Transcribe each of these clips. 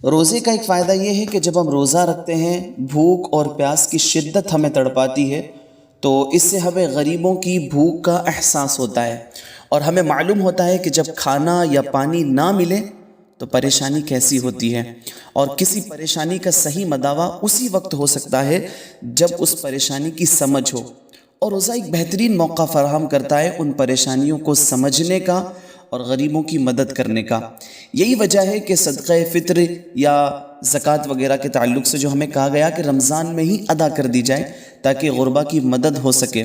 روزے کا ایک فائدہ یہ ہے کہ جب ہم روزہ رکھتے ہیں بھوک اور پیاس کی شدت ہمیں تڑپاتی ہے تو اس سے ہمیں غریبوں کی بھوک کا احساس ہوتا ہے، اور ہمیں معلوم ہوتا ہے کہ جب کھانا یا پانی نہ ملے تو پریشانی کیسی ہوتی ہے، اور کسی پریشانی کا صحیح مداوع اسی وقت ہو سکتا ہے جب اس پریشانی کی سمجھ ہو، اور روزہ ایک بہترین موقع فراہم کرتا ہے ان پریشانیوں کو سمجھنے کا اور غریبوں کی مدد کرنے کا۔ یہی وجہ ہے کہ صدقہ فطر یا زکوٰۃ وغیرہ کے تعلق سے جو ہمیں کہا گیا کہ رمضان میں ہی ادا کر دی جائے تاکہ غربا کی مدد ہو سکے۔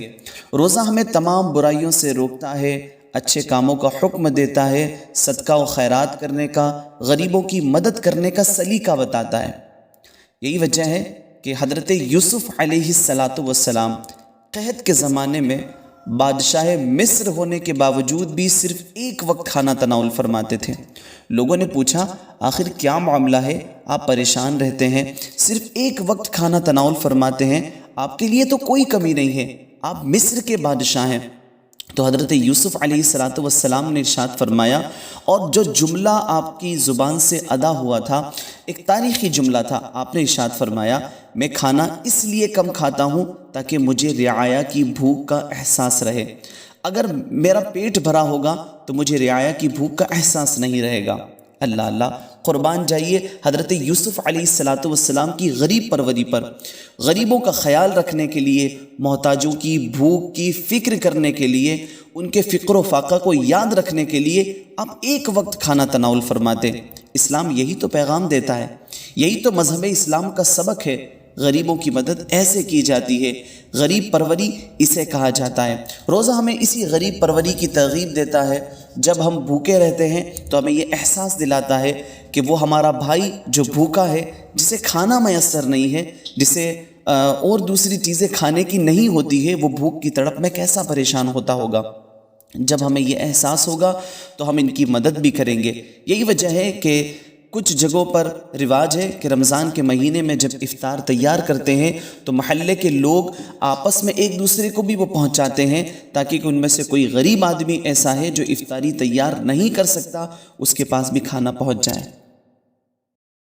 روزہ ہمیں تمام برائیوں سے روکتا ہے، اچھے کاموں کا حکم دیتا ہے، صدقہ و خیرات کرنے کا، غریبوں کی مدد کرنے کا سلیقہ بتاتا ہے۔ یہی وجہ ہے کہ حضرت یوسف علیہ السلام قحط کے زمانے میں بادشاہ مصر ہونے کے باوجود بھی صرف ایک وقت کھانا تناول فرماتے تھے۔ لوگوں نے پوچھا آخر کیا معاملہ ہے، آپ پریشان رہتے ہیں، صرف ایک وقت کھانا تناول فرماتے ہیں، آپ کے لیے تو کوئی کمی نہیں ہے، آپ مصر کے بادشاہ ہیں۔ تو حضرت یوسف علیہ السلام نے ارشاد فرمایا، اور جو جملہ آپ کی زبان سے ادا ہوا تھا ایک تاریخی جملہ تھا، آپ نے ارشاد فرمایا میں کھانا اس لیے کم کھاتا ہوں تاکہ مجھے رعایا کی بھوک کا احساس رہے، اگر میرا پیٹ بھرا ہوگا تو مجھے رعایا کی بھوک کا احساس نہیں رہے گا۔ اللہ اللہ، قربان جائیے حضرت یوسف علیہ السلام کی غریب پروری پر، غریبوں کا خیال رکھنے کے لیے، محتاجوں کی بھوک کی فکر کرنے کے لیے، ان کے فقر و فاقہ کو یاد رکھنے کے لیے آپ ایک وقت کھانا تناول فرماتے۔ اسلام یہی تو پیغام دیتا ہے، یہی تو مذہب اسلام کا سبق ہے، غریبوں کی مدد ایسے کی جاتی ہے، غریب پروری اسے کہا جاتا ہے۔ روزہ ہمیں اسی غریب پروری کی ترغیب دیتا ہے۔ جب ہم بھوکے رہتے ہیں تو ہمیں یہ احساس دلاتا ہے کہ وہ ہمارا بھائی جو بھوکا ہے، جسے کھانا میسر نہیں ہے، جسے اور دوسری چیزیں کھانے کی نہیں ہوتی ہے، وہ بھوک کی تڑپ میں کیسا پریشان ہوتا ہوگا۔ جب ہمیں یہ احساس ہوگا تو ہم ان کی مدد بھی کریں گے۔ یہی وجہ ہے کہ کچھ جگہوں پر رواج ہے کہ رمضان کے مہینے میں جب افطار تیار کرتے ہیں تو محلے کے لوگ آپس میں ایک دوسرے کو بھی وہ پہنچاتے ہیں تاکہ ان میں سے کوئی غریب آدمی ایسا ہے جو افطاری تیار نہیں کر سکتا، اس کے پاس بھی کھانا پہنچ جائے۔